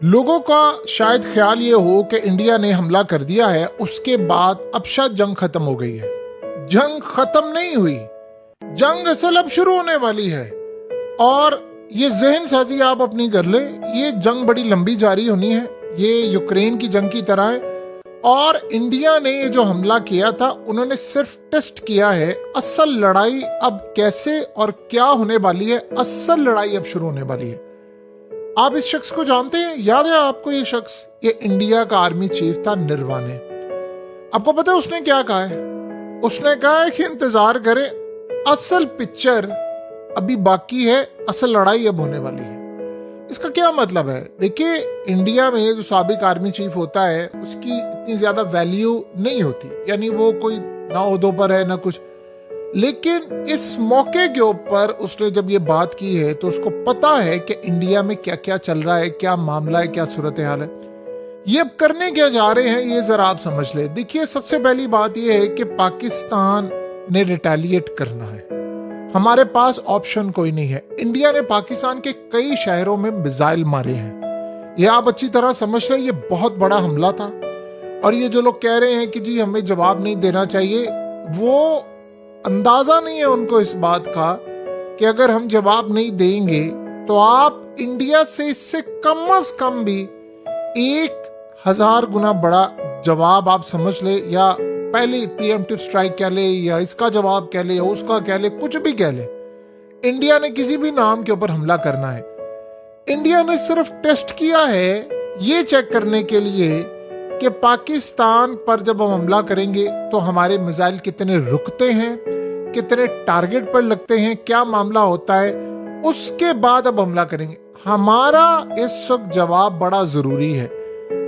लोगों का शायद ख्याल ये हो कि इंडिया ने हमला कर दिया है, उसके बाद अब शायद जंग खत्म हो गई है। जंग खत्म नहीं हुई, जंग असल अब शुरू होने वाली है। और ये जहन साजी आप अपनी कर ले, ये जंग बड़ी लंबी जारी होनी है, ये यूक्रेन की जंग की तरह है। और इंडिया ने ये जो हमला किया था, उन्होंने सिर्फ टेस्ट किया है। असल लड़ाई अब कैसे और क्या होने वाली है, असल लड़ाई अब शुरू होने वाली है। आप इस शख्स को जानते हैं? याद है आपको ये शख्स? ये इंडिया का आर्मी चीफ था, निर्वाणे। आपको पता है उसने क्या कहा है? उसने कहा है कि इंतजार करें, असल पिक्चर अभी बाकी है, असल लड़ाई अब होने वाली है। इसका क्या मतलब है? देखिए, इंडिया में जो साबिक आर्मी चीफ होता है, उसकी इतनी ज्यादा वैल्यू नहीं होती, यानी वो कोई ना ओहदों पर है ना कुछ। लेकिन इस मौके के ऊपर उसने जब ये बात की है, तो उसको पता है कि इंडिया में क्या क्या चल रहा है, क्या मामला है, क्या सूरत हाल है। ये अब करने क्या जा रहे हैं, ये जरा आप समझ ले। देखिए, सबसे पहली बात ये है कि पाकिस्तान ने रिटेलिएट करना है। हमारे पास ऑप्शन कोई नहीं है। इंडिया ने पाकिस्तान के कई शहरों में मिसाइल मारे हैं। ये आप अच्छी तरह समझ लें, ये बहुत बड़ा हमला था। और ये जो लोग कह रहे हैं कि जी हमें जवाब नहीं देना चाहिए, वो अंदाजा नहीं है उनको इस बात का कि अगर हम जवाब नहीं देंगे तो आप इंडिया से इससे कम से कम भी 1000 गुना बड़ा जवाब आप समझ ले, या पहले प्रीएम्प्टिव स्ट्राइक कह ले, या इसका जवाब कह ले, या उसका कह ले, कुछ भी कह ले, इंडिया ने किसी भी नाम के ऊपर हमला करना है। इंडिया ने सिर्फ टेस्ट किया है ये चेक करने के लिए कि पाकिस्तान पर जब हम हमला करेंगे तो हमारे मिसाइल कितने रुकते हैं, कितने टारगेट पर लगते हैं, क्या मामला होता है। उसके बाद अब हमला करेंगे। हमारा इस वक्त जवाब बड़ा जरूरी है।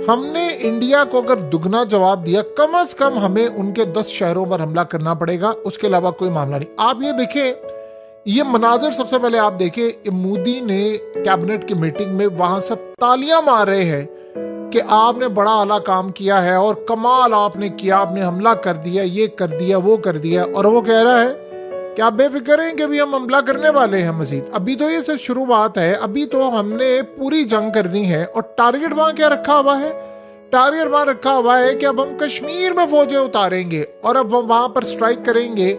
हमने इंडिया को अगर दुगना जवाब दिया, कम से कम हमें उनके 10 शहरों पर हमला करना पड़ेगा, उसके अलावा कोई मामला नहीं। आप ये देखें, ये मनाजर सबसे पहले आप देखें, मोदी ने कैबिनेट की मीटिंग में वहां सब तालियां मार रहे हैं कि आपने बड़ा आला काम किया है और कमाल आपने किया, आपने हमला कर दिया, ये कर दिया, वो कर दिया। और वो कह रहा है कि आप बेफिक्र हैं कि अभी हम हमला करने वाले हैं मजीद। अभी तो ये सिर्फ शुरुआत है, अभी तो हमने पूरी जंग करनी है। और टारगेट वहां क्या रखा हुआ है? टारगेट वहां रखा हुआ है कि अब हम कश्मीर में फौजें उतारेंगे और अब हम वहां पर स्ट्राइक करेंगे।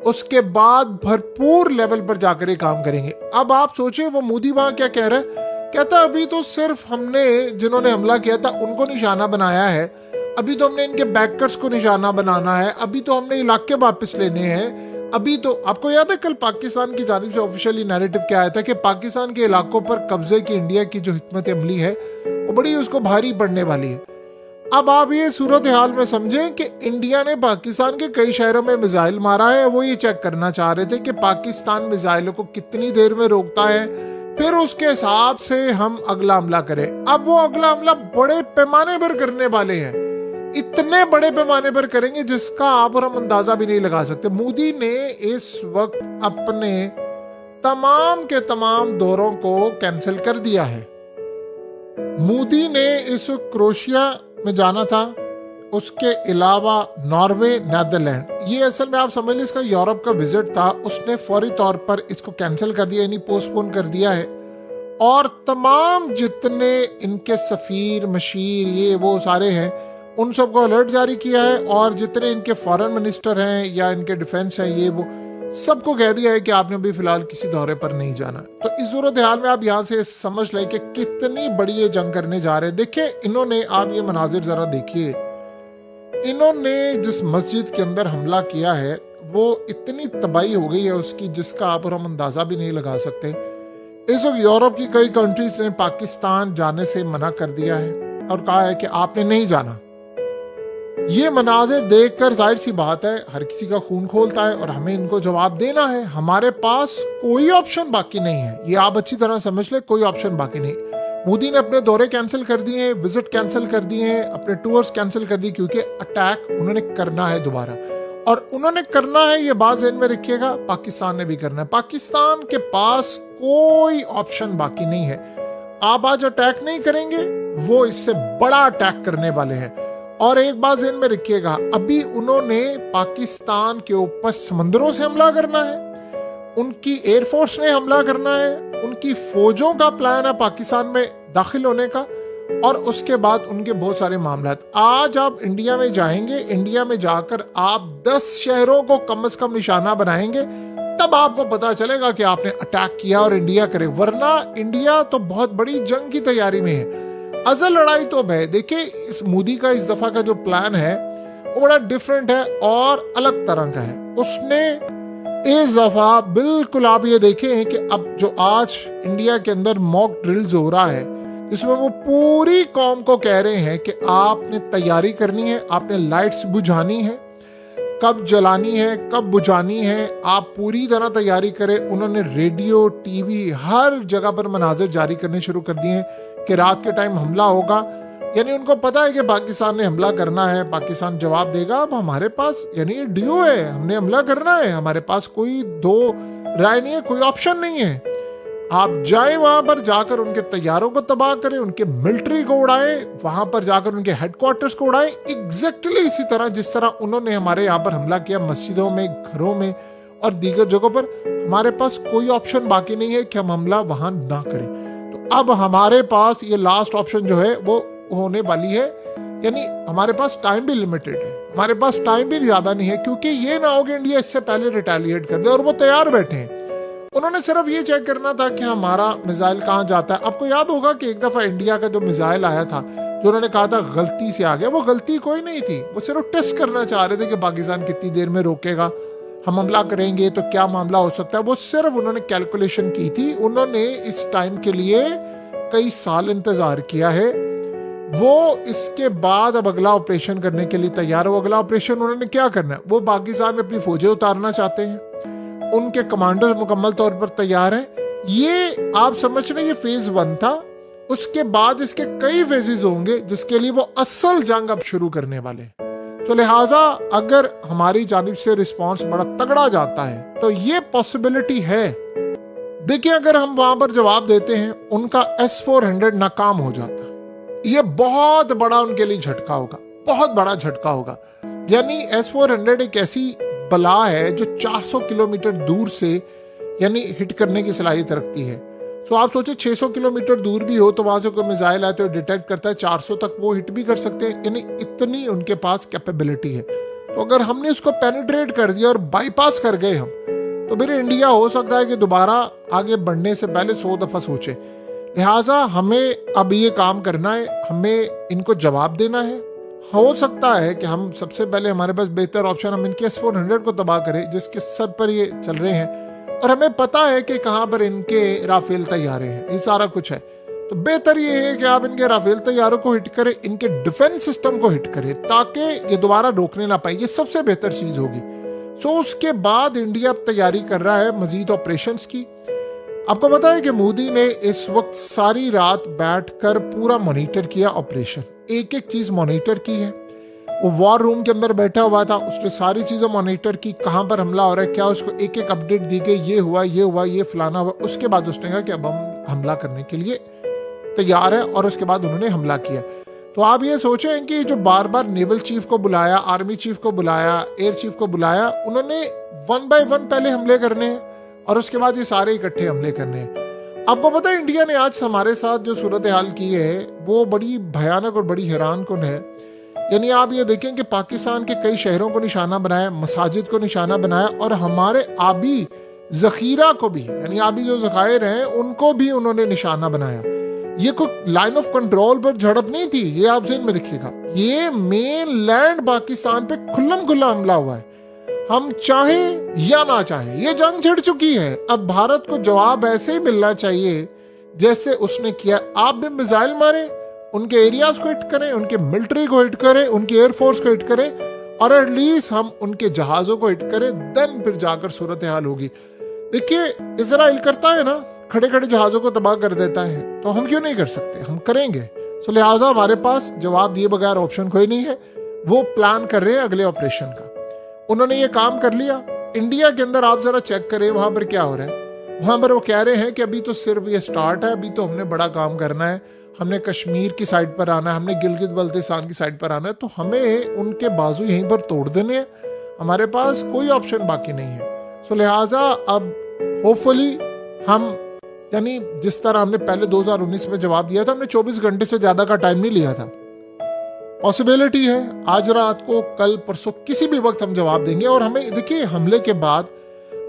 उसके बाद भरपूर लेवल पर जाकर ये काम करेंगे। अब आप सोचिए, वो मोदी वहां क्या कह रहा है? कहता अभी तो सिर्फ हमने जिन्होंने हमला किया था उनको निशाना बनाया है, अभी तो हमने इनके बैकर्स को निशाना बनाना है, अभी तो हमने इलाके वापस लेने हैं। अभी तो आपको याद है कल पाकिस्तान की जानिब से ऑफिशियली नैरेटिव क्या आया था कि पाकिस्तान के इलाकों पर कब्जे की इंडिया की जो हिकमत अमली है वो बड़ी उसको भारी पड़ने वाली है। अब आप ये सूरत हाल में समझें कि इंडिया ने पाकिस्तान के कई शहरों में मिसाइल मारा है। वो ये चेक करना चाह रहे थे कि पाकिस्तान मिसाइलों को कितनी देर में रोकता है, फिर उसके हिसाब से हम अगला हमला करें। अब वो अगला हमला बड़े पैमाने पर करने वाले हैं, इतने बड़े पैमाने पर करेंगे जिसका आप और हम अंदाजा भी नहीं लगा सकते। मोदी ने इस वक्त अपने तमाम के तमाम दौरों को कैंसिल कर दिया है। मोदी ने इस वक्त क्रोएशिया में जाना था, उसके अलावा नॉर्वे, नेदरलैंड, ये असल में आप समझ लीजिए इसका यूरोप का विजिट था। उसने फौरी तौर पर इसको कैंसिल कर दिया, यानी पोस्टपोन कर दिया है। और तमाम जितने इनके सफीर, मशीर, ये वो सारे हैं, उन सबको अलर्ट जारी किया है। और जितने इनके फॉरेन मिनिस्टर हैं या इनके डिफेंस हैं, ये वो सबको कह दिया है कि आपने अभी फिलहाल किसी दौरे पर नहीं जाना। तो इस सूरत हाल में आप यहाँ से समझ लें कि कितनी बड़ी ये जंग करने जा रहे हैं। देखिए, इन्होंने, आप ये मनाजिर जरा देखिए, इन्होंने जिस मस्जिद के अंदर हमला किया है वो इतनी तबाही हो गई है उसकी, जिसका आप और हम अंदाजा भी नहीं लगा सकते। इस वक्त यूरोप की कई कंट्रीज ने पाकिस्तान जाने से मना कर दिया है और कहा है कि आपने नहीं जाना। ये मनाजिर देखकर जाहिर सी बात है हर किसी का खून खोलता है और हमें इनको जवाब देना है। हमारे पास कोई ऑप्शन बाकी नहीं है, ये आप अच्छी तरह समझ ले, कोई ऑप्शन बाकी नहीं। मोदी ने अपने दौरे कैंसिल कर दिए हैं, विजिट कैंसिल कर दिए हैं, अपने टूर्स कैंसिल कर दिए, क्योंकि अटैक उन्होंने करना है दोबारा। और उन्होंने करना है, ये बात ज़हन में रखिएगा, पाकिस्तान ने भी करना है। पाकिस्तान के पास कोई ऑप्शन बाकी नहीं है। आप आज अटैक नहीं करेंगे, वो इससे बड़ा अटैक करने वाले हैं। और एक बात ज़हन में रखिएगा, अभी उन्होंने पाकिस्तान के ऊपर समंदरों से हमला करना है, उनकी एयरफोर्स ने हमला करना है, उनकी फौजों का प्लान है पाकिस्तान में दाखिल होने का। और उसके बाद उनके बहुत सारे मामला। आज आप इंडिया में जाएंगे, इंडिया में जाकर आप 10 शहरों को कम से कम निशाना बनाएंगे, तब आपको पता चलेगा कि आपने अटैक किया और इंडिया करे, वरना इंडिया तो बहुत बड़ी जंग की तैयारी में है। असल लड़ाई तो है। देखिए, इस मोदी का इस दफा का जो प्लान है वो बड़ा डिफरेंट है और अलग तरह का है। उसने इस दफा बिल्कुल, आप ये देखें कि अब जो आज इंडिया के अंदर मॉक ड्रिल्स हो रहा है, जिसमें वो पूरी कौम को कह रहे हैं कि आपने तैयारी करनी है, आपने लाइट्स बुझानी है, कब जलानी है, कब बुझानी है, आप पूरी तरह तैयारी करें। उन्होंने रेडियो, टीवी, हर जगह पर मनाजिर जारी करने शुरू कर दिए हैं कि रात के टाइम हमला होगा। यानी उनको पता है कि पाकिस्तान ने हमला करना है, पाकिस्तान जवाब देगा। अब हमारे पास यानी डीओ है, हमने हमला करना है, हमारे पास कोई दो राय नहीं है, कोई ऑप्शन नहीं है। आप जाएं वहां पर, जाकर उनके तैयारों को तबाह करें, उनके मिलिट्री को उड़ाएं, वहां पर जाकर उनके हेडक्वार्टर्स को उड़ाएं, एग्जैक्टली इसी तरह जिस तरह उन्होंने हमारे यहाँ पर हमला किया, मस्जिदों में, घरों में और दीगर जगहों पर। हमारे पास कोई ऑप्शन बाकी नहीं है कि हम हमला वहां ना करें। तो अब हमारे पास ये लास्ट ऑप्शन जो है वो होने वाली है। यानी हमारे पास टाइम भी लिमिटेड है, हमारे पास टाइम भी ज्यादा नहीं है, क्योंकि ये ना हो कि इंडिया इससे पहले रिटेलिएट कर दे, और वो तैयार बैठे हैं। उन्होंने सिर्फ ये चेक करना था कि हमारा मिसाइल कहाँ जाता है। आपको याद होगा कि एक दफा इंडिया का जो मिसाइल आया था, जो उन्होंने कहा था गलती से आ गया, वो गलती कोई नहीं थी, वो सिर्फ टेस्ट करना चाह रहे थे कि पाकिस्तान कितनी देर में रोकेगा, हम हमला करेंगे तो क्या मामला हो सकता है। वो सिर्फ उन्होंने कैलकुलेशन की थी। उन्होंने इस टाइम के लिए कई साल इंतजार किया है। वो इसके बाद अब अगला ऑपरेशन करने के लिए तैयार हो। अगला ऑपरेशन उन्होंने क्या करना है, वो पाकिस्तान में अपनी फौजें उतारना चाहते हैं। उनके कमांडर मुकम्मल तौर पर तैयार हैं। ये आप समझ रहे, ये फेज 1 था। उसके बाद इसके कई फेजेस होंगे जिसके लिए वो असल जंग अब शुरू करने वाले। तो लिहाजा अगर हमारी जानिब से रिस्पांस बड़ा तगड़ा जाता है तो ये पॉसिबिलिटी है। देखिए, अगर हम वहां पर जवाब देते हैं, उनका S-400 नाकाम हो जाता, ये बहुत बड़ा उनके लिए झटका होगा, बहुत बड़ा झटका होगा। यानी S-400 एक ऐसी बला है जो 400 किलोमीटर दूर से यानी हिट करने की सलाहियत रखती है। तो आप सोचिए 600 किलोमीटर दूर भी हो तो वहां से कोई मिसाइल आए तो डिटेक्ट करता है, 400 तक वो हिट भी कर सकते हैं। यानी इतनी उनके पास कैपेबिलिटी है। तो अगर हमने उसको पेनिट्रेट कर दिया और बाईपास कर गए हम, तो फिर इंडिया हो सकता है कि दोबारा आगे बढ़ने से पहले 100 दफा सोचे। लिहाजा हमें अब ये काम करना है, हमें इनको जवाब देना है। हो सकता है कि हम सबसे पहले, हमारे पास बेहतर ऑप्शन, हम इनके S-400 को तबाह करें जिसके सर पर ये चल रहे हैं, और हमें पता है कि कहां पर इनके राफेल तैयारे हैं, ये सारा कुछ है। तो बेहतर ये है कि आप इनके राफेल तैयारों को हिट करें, इनके डिफेंस सिस्टम को हिट करें, ताकि ये दोबारा रोकने ना पाए। ये सबसे बेहतर चीज होगी। सो उसके बाद इंडिया तैयारी कर रहा है मजीद ऑपरेशंस की। आपको पता है कि मोदी ने इस वक्त सारी रात बैठकर पूरा मॉनिटर किया ऑपरेशन, एक एक चीज मॉनिटर की है। वो वॉर रूम के अंदर बैठा हुआ था, उसने सारी चीजें मॉनिटर की, कहां पर हमला हो रहा है, क्या, उसको एक एक अपडेट दी गई, ये हुआ, ये हुआ, ये फलाना हुआ। उसके बाद उसने कहा कि अब हम हमला करने के लिए तैयार है, और उसके बाद उन्होंने हमला किया। तो आप ये सोचें कि जो बार बार नेवल चीफ को बुलाया, आर्मी चीफ को बुलाया, एयर चीफ को बुलाया, उन्होंने 1 बाय 1 पहले हमले करने हैं और उसके बाद ये सारे इकट्ठे हमले करने हैं। आपको पता है इंडिया ने आज हमारे साथ जो सूरत हाल की है वो बड़ी भयानक और बड़ी हैरान कुन है। यानी आप ये देखें कि पाकिस्तान के कई शहरों को निशाना बनाया, मसाजिद को निशाना बनाया, और हमारे आबी जखीरा को भी, यानी आबी जो जखायर हैं उनको भी उन्होंने निशाना बनाया। ये कोई लाइन ऑफ कंट्रोल पर झड़प नहीं थी, ये आप ज़हन में रखिएगा। ये मेन लैंड पाकिस्तान पे खुल्लम खुल्ला हमला हुआ है। हम चाहें या ना चाहें ये जंग छिड़ चुकी है। अब भारत को जवाब ऐसे ही मिलना चाहिए जैसे उसने किया। आप भी मिसाइल मारें, उनके एरियाज को हिट करें, उनके मिलिट्री को हिट करें, उनकी एयरफोर्स को हिट करें, और एटलीस्ट हम उनके जहाजों को हिट करें, देन फिर जाकर सूरत हाल होगी। देखिए, इजराइल करता है ना, खड़े खड़े जहाजों को तबाह कर देता है, तो हम क्यों नहीं कर सकते, हम करेंगे। तो लिहाजा हमारे पास जवाब दिए बगैर ऑप्शन कोई नहीं है। वो प्लान कर रहे हैं अगले ऑपरेशन का। उन्होंने ये काम कर लिया। इंडिया के अंदर आप जरा चेक करें वहां पर क्या हो रहा है। वहां पर वो कह रहे हैं कि अभी तो सिर्फ ये स्टार्ट है, अभी तो हमने बड़ा काम करना है, हमने कश्मीर की साइड पर आना है, हमने गिलगित बल्तिस्तान की साइड पर आना है, तो हमें उनके बाजू यहीं पर तोड़ देने हैं, हमारे पास कोई ऑप्शन बाकी नहीं है। सो लिहाजा अब होपफुली हम यानी जिस तरह हमने पहले 2019 में जवाब दिया था, हमने 24 घंटे से ज्यादा का टाइम नहीं लिया था। पॉसिबिलिटी है आज रात को, कल परसों, किसी भी वक्त हम जवाब देंगे। और हमें देखिए, हमले के बाद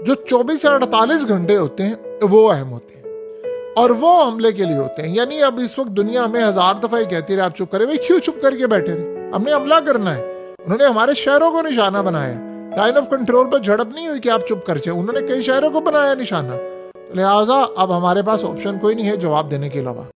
जो 24 या 48 घंटे होते हैं वो अहम होते हैं, और वो हमले के लिए होते हैं। यानी अब इस वक्त दुनिया हमें 1000 दफा ही कहती रहे आप चुप करें, भाई क्यों चुप करके बैठे रहे, हमने हमला करना है। उन्होंने हमारे शहरों को निशाना बनाया, लाइन ऑफ कंट्रोल पर झड़प नहीं हुई कि आप चुप कर जाए, उन्होंने कई शहरों को बनाया निशाना। लिहाजा अब हमारे पास ऑप्शन कोई नहीं है जवाब देने के अलावा।